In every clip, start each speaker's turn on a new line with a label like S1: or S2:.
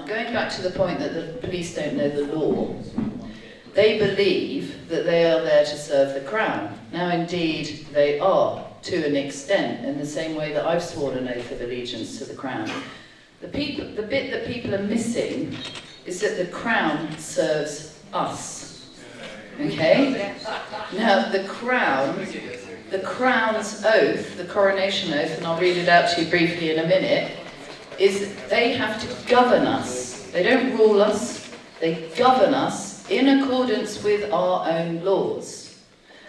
S1: Now, going back to the point that the police don't know the law, they believe that they are there to serve the Crown. Now, indeed, they are, to an extent, in the same way that I've sworn an oath of allegiance to the Crown. The bit that people are missing is that the Crown serves us. Okay? Now, the Crown's oath, the coronation oath, and I'll read it out to you briefly in a minute, is they have to govern us. They don't rule us, they govern us in accordance with our own laws.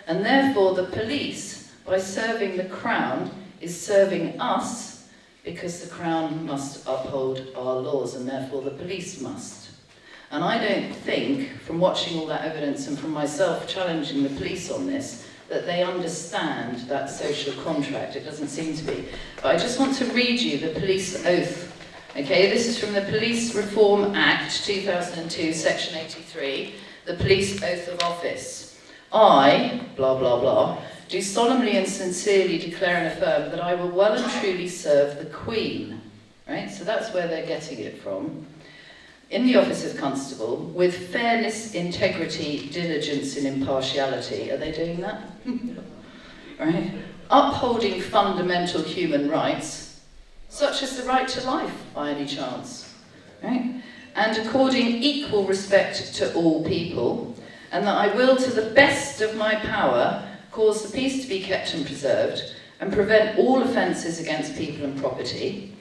S1: And therefore the police, by serving the Crown, is serving us because the Crown must uphold our laws, and therefore the police must. And I don't think, from watching all that evidence and from myself challenging the police on this, that they understand that social contract. It doesn't seem to be. But I just want to read you the police oath. Okay, this is from the Police Reform Act 2002, section 83, the police oath of office. I, blah, blah, blah, do solemnly and sincerely declare and affirm that I will well and truly serve the Queen. Right, so that's where they're getting it from. In the office of constable, with fairness, integrity, diligence and impartiality. Are they doing that? Right. Upholding fundamental human rights, such as the right to life, by any chance. Right? And according equal respect to all people, and that I will, to the best of my power, cause the peace to be kept and preserved, and prevent all offences against people and property,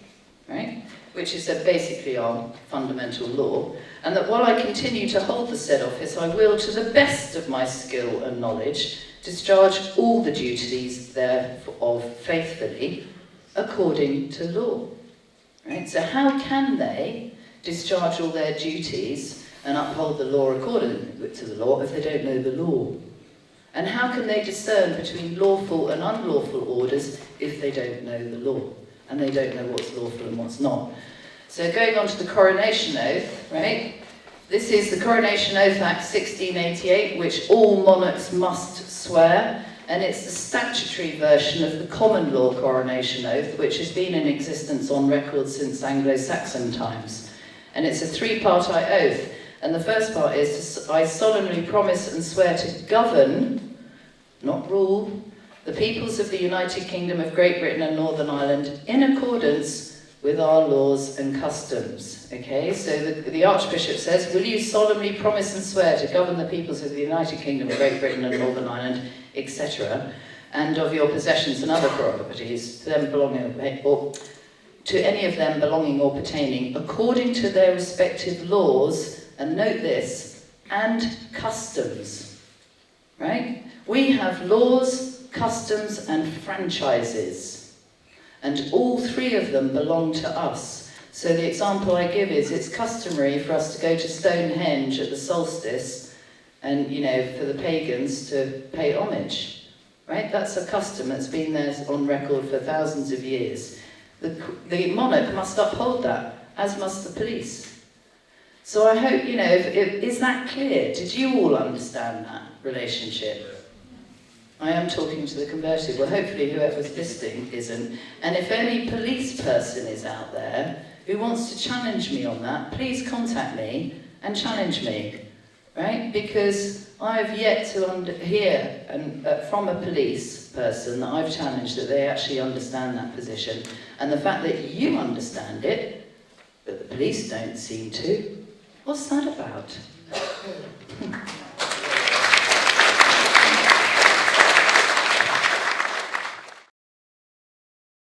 S1: right? Which is basically our fundamental law, and that while I continue to hold the said office, I will, to the best of my skill and knowledge, discharge all the duties thereof faithfully, according to law. Right? So how can they discharge all their duties and uphold the law according to the law if they don't know the law? And how can they discern between lawful and unlawful orders if they don't know the law? And they don't know what's lawful and what's not. So going on to the Coronation Oath, right? This is the Coronation Oath Act 1688, which all monarchs must swear, and it's the statutory version of the common law Coronation Oath, which has been in existence on record since Anglo-Saxon times. And it's a three-part oath, and the first part is, I solemnly promise and swear to govern, not rule, the peoples of the United Kingdom of Great Britain and Northern Ireland in accordance with our laws and customs. Okay, so the Archbishop says, will you solemnly promise and swear to govern the peoples of the United Kingdom of Great Britain and Northern Ireland, etc., and of your possessions and other properties, to them belonging, or to any of them belonging or pertaining, according to their respective laws, and note this, and customs. Right? We have laws, customs, and franchises. And all three of them belong to us. So the example I give is, it's customary for us to go to Stonehenge at the solstice and, for the pagans to pay homage. Right? That's a custom that's been there on record for thousands of years. The monarch must uphold that, as must the police. So I hope, is that clear? Did you all understand that relationship? I am talking to the converted. Well, hopefully whoever's listening isn't. And if any police person is out there who wants to challenge me on that, please contact me and challenge me, right? Because I've yet to hear from a police person that I've challenged that they actually understand that position. And the fact that you understand it, but the police don't seem to, what's that about?